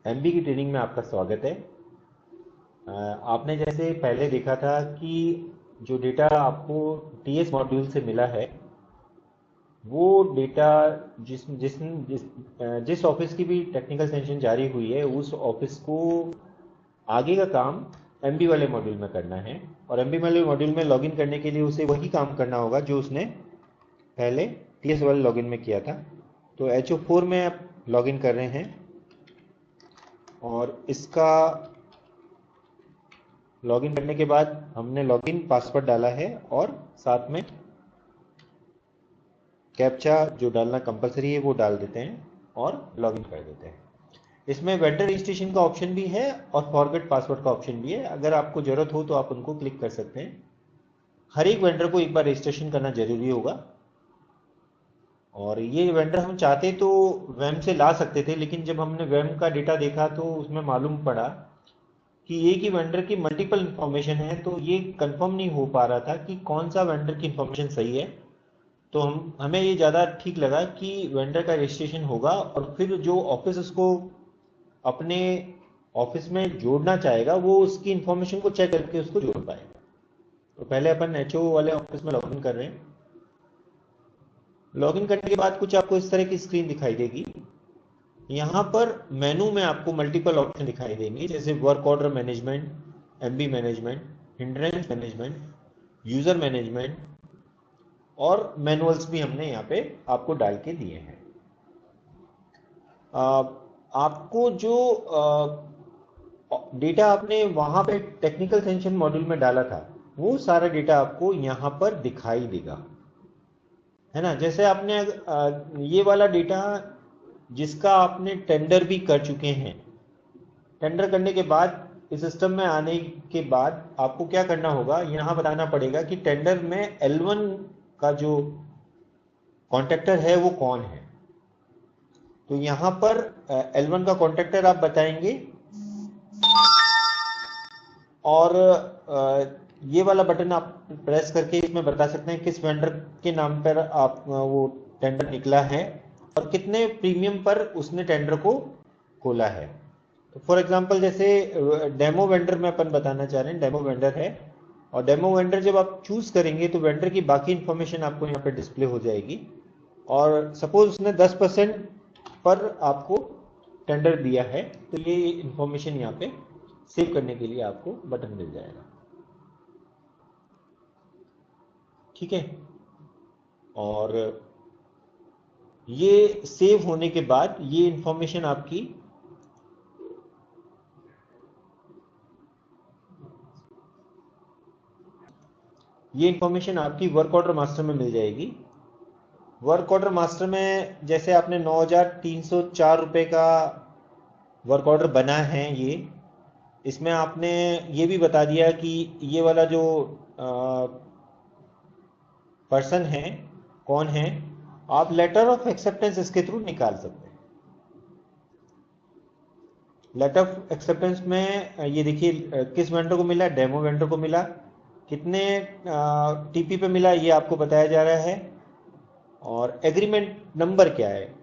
MB की training में आपका स्वागत है। आपने जैसे पहले देखा था कि जो डेटा आपको टीएस मॉड्यूल से मिला है वो डेटा जिस जिस जिस जिस ऑफिस की भी टेक्निकल सेंशन जारी हुई है उस ऑफिस को आगे का काम एमबी वाले मॉड्यूल में करना है। और एमबी वाले मॉड्यूल में लॉगिन करने के लिए उसे वही काम करना होगा जो उसने पहले टीएस वाले लॉगिन में किया था। तो HO4 में आप लॉगिन कर रहे हैं और इसका लॉगिन करने के बाद हमने लॉगिन पासवर्ड डाला है और साथ में कैप्चा जो डालना कंपलसरी है वो डाल देते हैं और लॉगिन कर देते हैं। इसमें वेंडर रजिस्ट्रेशन का ऑप्शन भी है और फॉरगेट पासवर्ड का ऑप्शन भी है। अगर आपको जरूरत हो तो आप उनको क्लिक कर सकते हैं। हर एक वेंडर को एक बार रजिस्ट्रेशन करना जरूरी होगा और ये वेंडर हम चाहते तो वेम से ला सकते थे, लेकिन जब हमने वेम का डेटा देखा तो उसमें मालूम पड़ा कि एक ही वेंडर की मल्टीपल इंफॉर्मेशन है, तो ये कंफर्म नहीं हो पा रहा था कि कौन सा वेंडर की इंफॉर्मेशन सही है। तो हमें ये ज़्यादा ठीक लगा कि वेंडर का रजिस्ट्रेशन होगा और फिर जो ऑफिस उसको अपने ऑफिस में जोड़ना चाहेगा वो उसकी इंफॉर्मेशन को चेक करके उसको जोड़ पाएगा। तो पहले अपन एचओ वाले ऑफिस में लॉगिन कर रहे हैं। लॉगिन करने के बाद कुछ आपको इस तरह की स्क्रीन दिखाई देगी। यहाँ पर मेनू में आपको मल्टीपल ऑप्शन दिखाई देंगे, जैसे work order management, MB management, hindrance management, user management और मैनुअल्स भी हमने यहाँ पे आपको डाल के दिए हैं। आपको जो डेटा आपने वहां पे टेक्निकल सेंशन मॉड्यूल में डाला था वो सारा डेटा आपको यहाँ पर दिखाई देगा, है ना। जैसे आपने ये वाला डेटा जिसका आपने टेंडर भी कर चुके हैं, टेंडर करने के बाद इस सिस्टम में आने के बाद आपको क्या करना होगा, यहाँ बताना पड़ेगा कि टेंडर में L1 का जो कॉन्ट्रैक्टर है वो कौन है। तो यहाँ पर L1 का कॉन्ट्रैक्टर आप बताएंगे और ये वाला बटन आप प्रेस करके इसमें बता सकते हैं किस वेंडर के नाम पर आप वो टेंडर निकला है और कितने प्रीमियम पर उसने टेंडर को खोला है। तो फॉर एग्जांपल जैसे डेमो वेंडर में अपन बताना चाह रहे हैं, डेमो वेंडर है और डेमो वेंडर जब आप चूज करेंगे तो वेंडर की बाकी इंफॉर्मेशन आपको यहाँ पे डिस्प्ले हो जाएगी। और सपोज उसने 10% पर आपको टेंडर दिया है तो ये इंफॉर्मेशन यहाँ पे सेव करने के लिए आपको बटन मिल जाएगा, ठीक है। और ये सेव होने के बाद ये इंफॉर्मेशन आपकी वर्क ऑर्डर मास्टर में मिल जाएगी। वर्क ऑर्डर मास्टर में जैसे आपने 9,304 रुपए का वर्क ऑर्डर बना है, ये इसमें आपने ये भी बता दिया कि ये वाला जो पर्सन है कौन है। आप लेटर ऑफ एक्सेप्टेंस इसके थ्रू निकाल सकते हैं। लेटर ऑफ एक्सेप्टेंस में ये देखिए किस वेंडर को मिला, डेमो वेंडर को मिला, कितने टीपी पे मिला ये आपको बताया जा रहा है और एग्रीमेंट नंबर क्या है।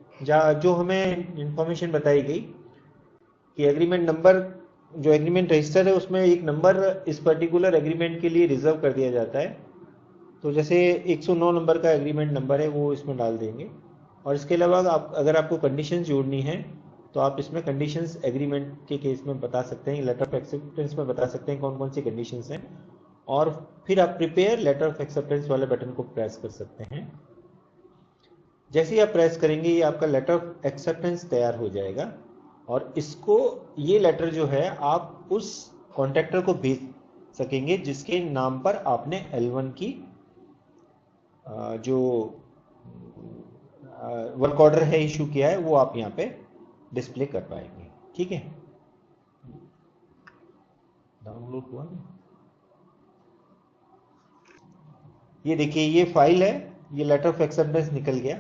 जो हमें इंफॉर्मेशन बताई गई कि एग्रीमेंट नंबर, जो एग्रीमेंट रजिस्टर है उसमें एक नंबर इस पर्टिकुलर एग्रीमेंट के लिए रिजर्व कर दिया जाता है। तो जैसे 109 नंबर का एग्रीमेंट नंबर है वो इसमें डाल देंगे। और इसके अलावा अगर आपको कंडीशंस जोड़नी है तो आप इसमें कंडीशंस एग्रीमेंट के केस में बता सकते हैं, लेटर ऑफ एक्सेप्टेंस में बता सकते हैं कौन कौन सी कंडीशंस हैं और फिर आप प्रिपेयर लेटर ऑफ एक्सेप्टेंस वाले बटन को प्रेस कर सकते हैं। जैसे ही आप प्रेस करेंगे ये आपका लेटर ऑफ एक्सेप्टेंस तैयार हो जाएगा और इसको, ये लेटर जो है आप उस कॉन्ट्रैक्टर को भेज सकेंगे जिसके नाम पर आपने L1 की जो वर्क ऑर्डर है इशू किया है वो आप यहाँ पे डिस्प्ले कर पाएंगे, ठीक है। डाउनलोड हुआ ना, ये देखिए ये फाइल है, ये लेटर ऑफ एक्सेप्टेंस निकल गया।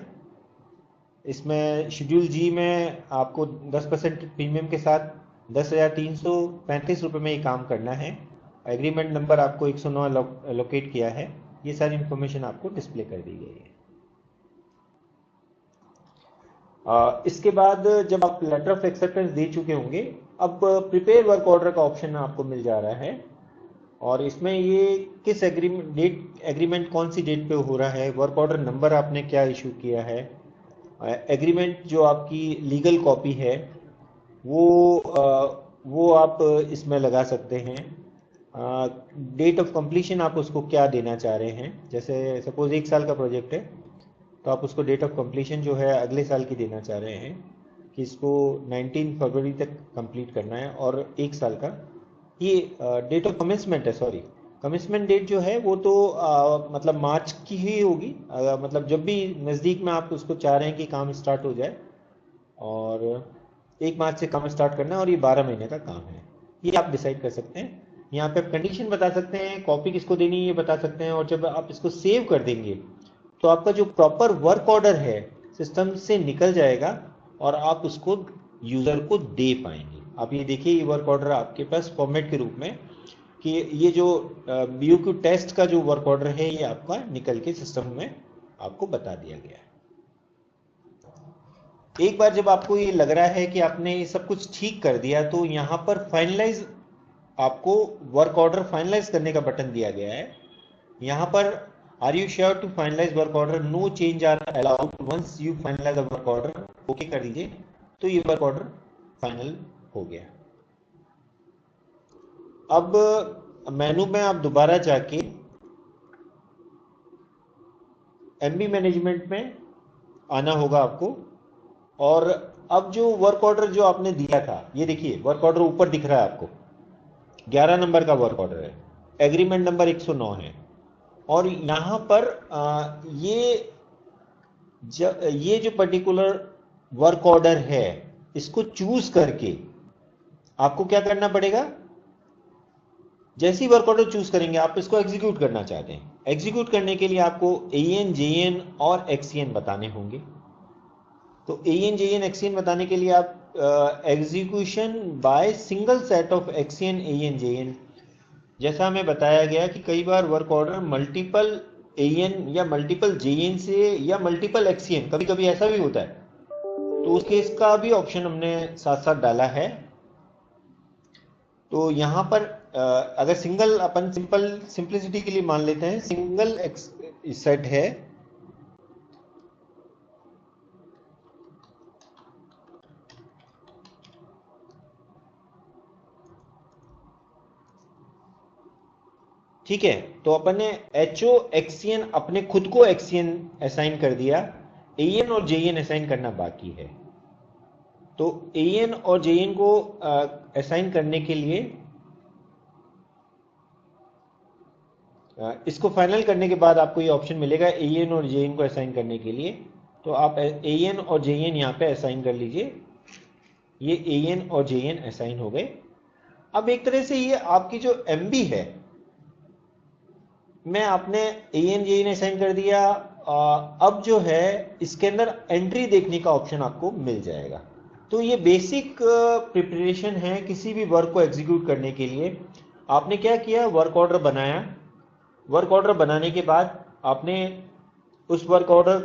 इसमें शेड्यूल जी में आपको 10% प्रीमियम के साथ 10,335 रुपये में ये काम करना है। एग्रीमेंट नंबर आपको 109 एलोकेट किया है। ये सारी इंफॉर्मेशन आपको डिस्प्ले कर दी गई है। इसके बाद जब आप लेटर ऑफ एक्सेप्टेंस दे चुके होंगे, अब प्रिपेयर वर्क ऑर्डर का ऑप्शन आपको मिल जा रहा है। और इसमें ये किस एग्रीमेंट कौन सी डेट पे हो रहा है, वर्क ऑर्डर नंबर आपने क्या इशू किया है, एग्रीमेंट जो आपकी लीगल कॉपी है वो आप इसमें लगा सकते हैं। डेट ऑफ कंप्लीशन आप उसको क्या देना चाह रहे हैं, जैसे सपोज 1 साल का प्रोजेक्ट है तो आप उसको डेट ऑफ कंप्लीशन जो है अगले साल की देना चाह रहे हैं कि इसको 19 फरवरी तक कंप्लीट करना है। और 1 साल का ये डेट ऑफ कमिंसमेंट है, सॉरी कमिंसमेंट डेट जो है वो तो मतलब मार्च की ही होगी। मतलब जब भी नज़दीक में आप उसको चाह रहे हैं कि काम स्टार्ट हो जाए, और 1 मार्च से काम स्टार्ट करना है और ये 12 महीने का काम है, ये आप डिसाइड कर सकते हैं। यहाँ पे आप कंडीशन बता सकते हैं, कॉपी किसको देनी है ये बता सकते हैं, और जब आप इसको सेव कर देंगे तो आपका जो प्रॉपर वर्क ऑर्डर है सिस्टम से निकल जाएगा और आप उसको यूजर को दे पाएंगे। आप ये देखिए, ये वर्क ऑर्डर आपके पास फॉर्मेट के रूप में कि ये जो BOQ टेस्ट का जो वर्क ऑर्डर है ये आपका निकल के सिस्टम में आपको बता दिया गया है। एक बार जब आपको ये लग रहा है कि आपने ये सब कुछ ठीक कर दिया, तो यहाँ पर फाइनलाइज आपको वर्क ऑर्डर फाइनलाइज करने का बटन दिया गया है। यहाँ पर are you sure to finalise work order, no change are allowed once you finalise work order, okay कर दीजिए। तो ये वर्क ऑर्डर फाइनल हो गया। अब मेनू में आप दोबारा जाके MB मैनेजमेंट में आना होगा आपको, और अब जो वर्क ऑर्डर जो आपने दिया था, ये देखिए वर्क ऑर्डर ऊपर दिख रहा है आपको, 11 नंबर का वर्क ऑर्डर है, एग्रीमेंट नंबर 109 है। और यहां पर ये जो पर्टिकुलर वर्क ऑर्डर है इसको चूज करके आपको क्या करना पड़ेगा, जैसे ही वर्क ऑर्डर चूज करेंगे आप इसको एग्जीक्यूट करना चाहते हैं, एग्जीक्यूट करने के लिए आपको AN, JN और XCN बताने होंगे। तो AN, JN, XCN बताने के लिए आप execution by single set of XCN, AN, JN, जैसा हमें बताया गया कि कई बार वर्क ऑर्डर मल्टीपल AN या मल्टीपल JN से या मल्टीपल XCN, कभी कभी ऐसा भी होता है, तो उस केस का भी ऑप्शन हमने साथ साथ डाला है। तो यहां पर अगर सिंगल, अपन सिंपलिसिटी के लिए मान लेते हैं सिंगल सेट है, ठीक है। तो अपन ने HO XCN अपने खुद को XCN असाइन कर दिया, AN और JN असाइन करना बाकी है। तो AN और JN को असाइन करने के लिए, इसको फाइनल करने के बाद आपको ये ऑप्शन मिलेगा AN और JN को असाइन करने के लिए। तो आप AN और JN यहाँ पे असाइन कर लीजिए, ये AN और JN असाइन हो गए। अब एक तरह से ये आपकी जो MB है, मैं आपने AN, JN असाइन कर दिया, अब जो है इसके अंदर एंट्री देखने का ऑप्शन आपको मिल जाएगा। तो ये बेसिक प्रिपरेशन है किसी भी वर्क को एग्जीक्यूट करने के लिए। आपने क्या किया, वर्क ऑर्डर बनाया, वर्क ऑर्डर बनाने के बाद आपने उस वर्क ऑर्डर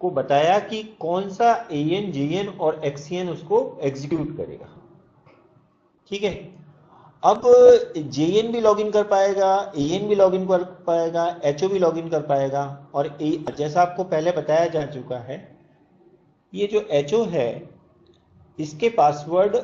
को बताया कि कौन सा AN, JN और XCN उसको एग्जीक्यूट करेगा, ठीक है। अब JN भी लॉगिन कर पाएगा, AN भी लॉगिन कर पाएगा, HO भी लॉगिन कर पाएगा। और जैसा आपको पहले बताया जा चुका है, ये जो HO है इसके पासवर्ड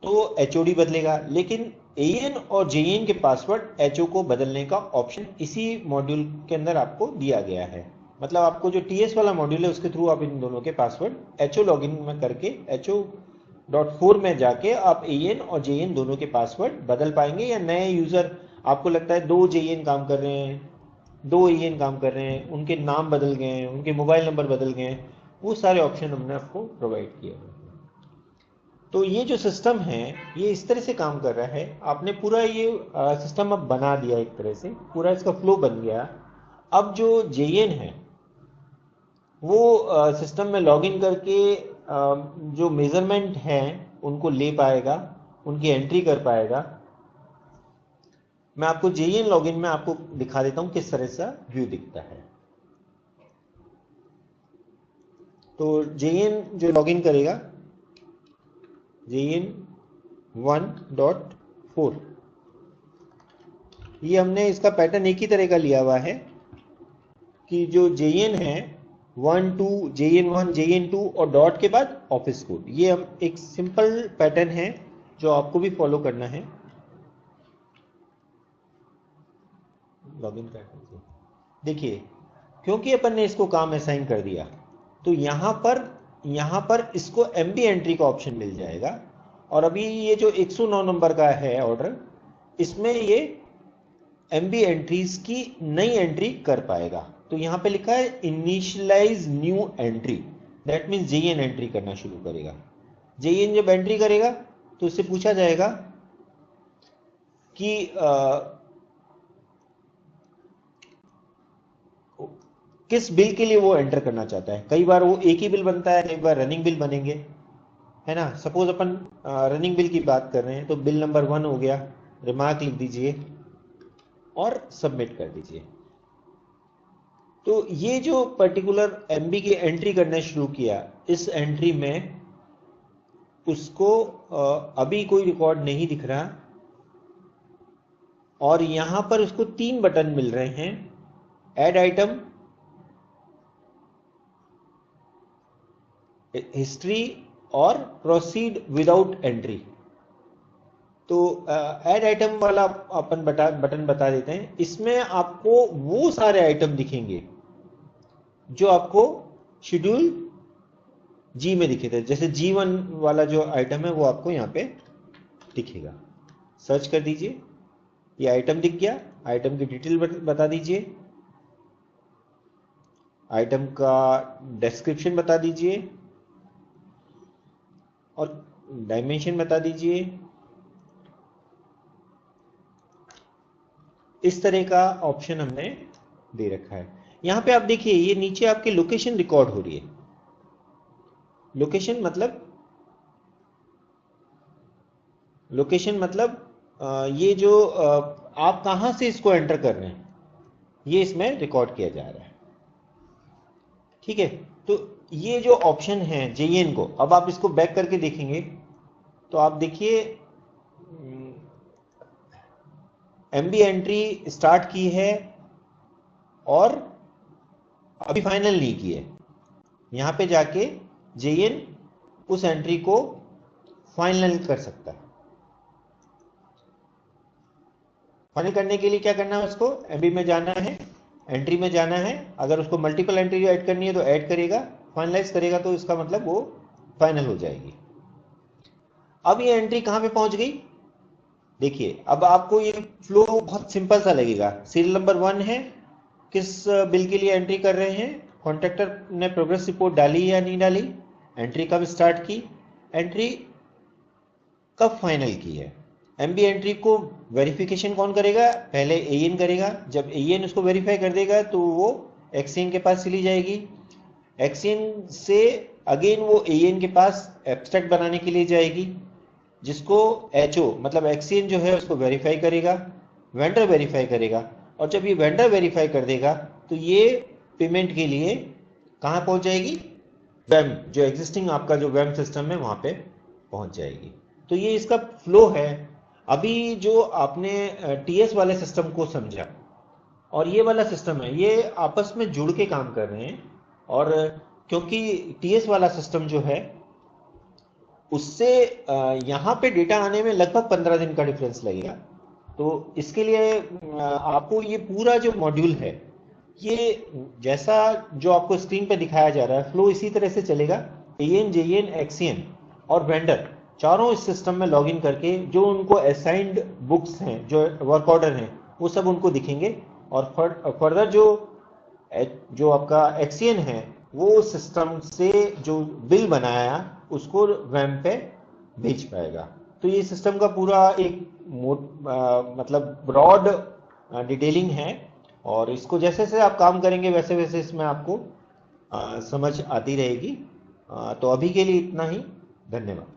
तो HOD बदलेगा, लेकिन AN और JN के पासवर्ड HO को बदलने का ऑप्शन इसी मॉड्यूल के अंदर आपको दिया गया है। मतलब आपको जो TS वाला मॉड्यूल है उसके थ्रू आप इन दोनों के पासवर्ड HO लॉगिन में करके HO.4 में जाके आप AN और JN दोनों के पासवर्ड बदल पाएंगे। या नए यूजर, आपको लगता है 2 JN काम कर रहे हैं, 2 AN काम कर रहे हैं, उनके नाम बदल गए हैं, उनके मोबाइल नंबर बदल गए हैं, वो सारे ऑप्शन हमने आपको प्रोवाइड किए। तो ये जो सिस्टम है ये इस तरह से काम कर रहा है। आपने पूरा ये सिस्टम अब बना दिया, एक तरह से पूरा इसका फ्लो बन गया। अब जो JN है वो सिस्टम में लॉगिन करके जो मेजरमेंट हैं उनको ले पाएगा, उनकी एंट्री कर पाएगा। मैं आपको JN लॉगिन में आपको दिखा देता हूं किस तरह से व्यू दिखता है। तो JN जो लॉगिन करेगा JN 1.4, ये हमने इसका पैटर्न एक ही तरह का लिया हुआ है कि जो JN है 1 2 JN1 JN2 और डॉट के बाद ऑफिस कोड, ये हम एक सिंपल पैटर्न है जो आपको भी फॉलो करना है। लॉगिन करके देखिए, क्योंकि अपन ने इसको काम असाइन कर दिया तो यहां पर इसको MB एंट्री का ऑप्शन मिल जाएगा। और अभी ये जो 109 नंबर का है ऑर्डर, इसमें ये MB एंट्रीज की नई एंट्री कर पाएगा। तो यहां पे लिखा है initialise new entry, that means JN entry करना शुरू करेगा। JN जब एंट्री करेगा तो इससे पूछा जाएगा कि किस बिल के लिए वो एंटर करना चाहता है। कई बार वो एक ही बिल बनता है, कई बार रनिंग बिल बनेंगे, है ना। सपोज अपन रनिंग बिल की बात कर रहे हैं तो बिल नंबर 1 हो गया, रिमार्क लिख दीजिए और सबमिट कर दीजिए। तो ये जो पर्टिकुलर MB की एंट्री करना शुरू किया, इस एंट्री में उसको अभी कोई रिकॉर्ड नहीं दिख रहा और यहां पर उसको 3 बटन मिल रहे हैं, ऐड आइटम, हिस्ट्री और प्रोसीड विदाउट एंट्री। तो ऐड आइटम वाला अपन बटन बता देते हैं। इसमें आपको वो सारे आइटम दिखेंगे जो आपको शेड्यूल G में दिखे थे, जैसे G1 वाला जो आइटम है वो आपको यहां पे दिखेगा। सर्च कर दीजिए, ये आइटम दिख गया। आइटम की डिटेल बता दीजिए, आइटम का डिस्क्रिप्शन बता दीजिए और डायमेंशन बता दीजिए। इस तरह का ऑप्शन हमने दे रखा है। यहां पे आप देखिए, ये नीचे आपके लोकेशन रिकॉर्ड हो रही है। लोकेशन मतलब ये जो आप कहां से इसको एंटर कर रहे हैं, ये इसमें रिकॉर्ड किया जा रहा है। ठीक है, तो ये जो ऑप्शन है JN को, अब आप इसको बैक करके देखेंगे तो आप देखिए MB एंट्री स्टार्ट की है और अभी फाइनल नहीं की है। यहां पे जाके JN उस एंट्री को फाइनल कर सकता है। फाइनल करने के लिए क्या करना है, उसको MB में जाना है, एंट्री में जाना है। अगर उसको मल्टीपल एंट्री ऐड करनी है तो ऐड करेगा, फाइनलाइज करेगा तो इसका मतलब वो फाइनल हो जाएगी। अब ये एंट्री कहां पे पहुंच गई देखिए। अब आपको ये फ्लो बहुत सिंपल सा लगेगा। सीरियल नंबर 1 है, किस बिल के लिए एंट्री कर रहे हैं, कॉन्ट्रैक्टर ने प्रोग्रेस रिपोर्ट डाली या नहीं डाली, एंट्री कब स्टार्ट की, एंट्री कब फाइनल की है। MB एंट्री को वेरिफिकेशन कौन करेगा, पहले AN करेगा। जब AN उसको वेरीफाई कर देगा तो वो XN के पास चली जाएगी। XN से अगेन वो AN के पास एब्स्ट्रैक्ट बनाने के लिए जाएगी, जिसको HO मतलब XN जो है उसको वेरीफाई करेगा, वेंडर वेरीफाई करेगा। और जब ये वेंडर वेरीफाई कर देगा तो ये पेमेंट के लिए कहां पहुंच जाएगी, WAM, जो एग्जिस्टिंग आपका जो WAM सिस्टम है वहां पे पहुंच जाएगी। तो ये इसका फ्लो है। अभी जो आपने TS वाले सिस्टम को समझा और ये वाला सिस्टम है, ये आपस में जुड़ के काम कर रहे हैं। और क्योंकि TS वाला सिस्टम जो है उससे यहाँ पे डेटा आने में लगभग 15 दिन का डिफरेंस लगेगा। तो इसके लिए आपको ये पूरा जो मॉड्यूल है, ये जैसा जो आपको स्क्रीन पे दिखाया जा रहा है, फ्लो इसी तरह से चलेगा। AN, JN, XN और वेंडर चारों इस सिस्टम में लॉगिन करके जो उनको असाइंड बुक्स हैं, जो वर्क ऑर्डर हैं, वो सब उनको दिखेंगे। और फर्दर जो आपका XN है वो सिस्टम से जो बिल बनाया उसको WAM पे भेज पाएगा। तो ये सिस्टम का पूरा एक मतलब ब्रॉड डिटेलिंग है। और इसको जैसे जैसे आप काम करेंगे वैसे वैसे इसमें आपको समझ आती रहेगी। तो अभी के लिए इतना ही, धन्यवाद।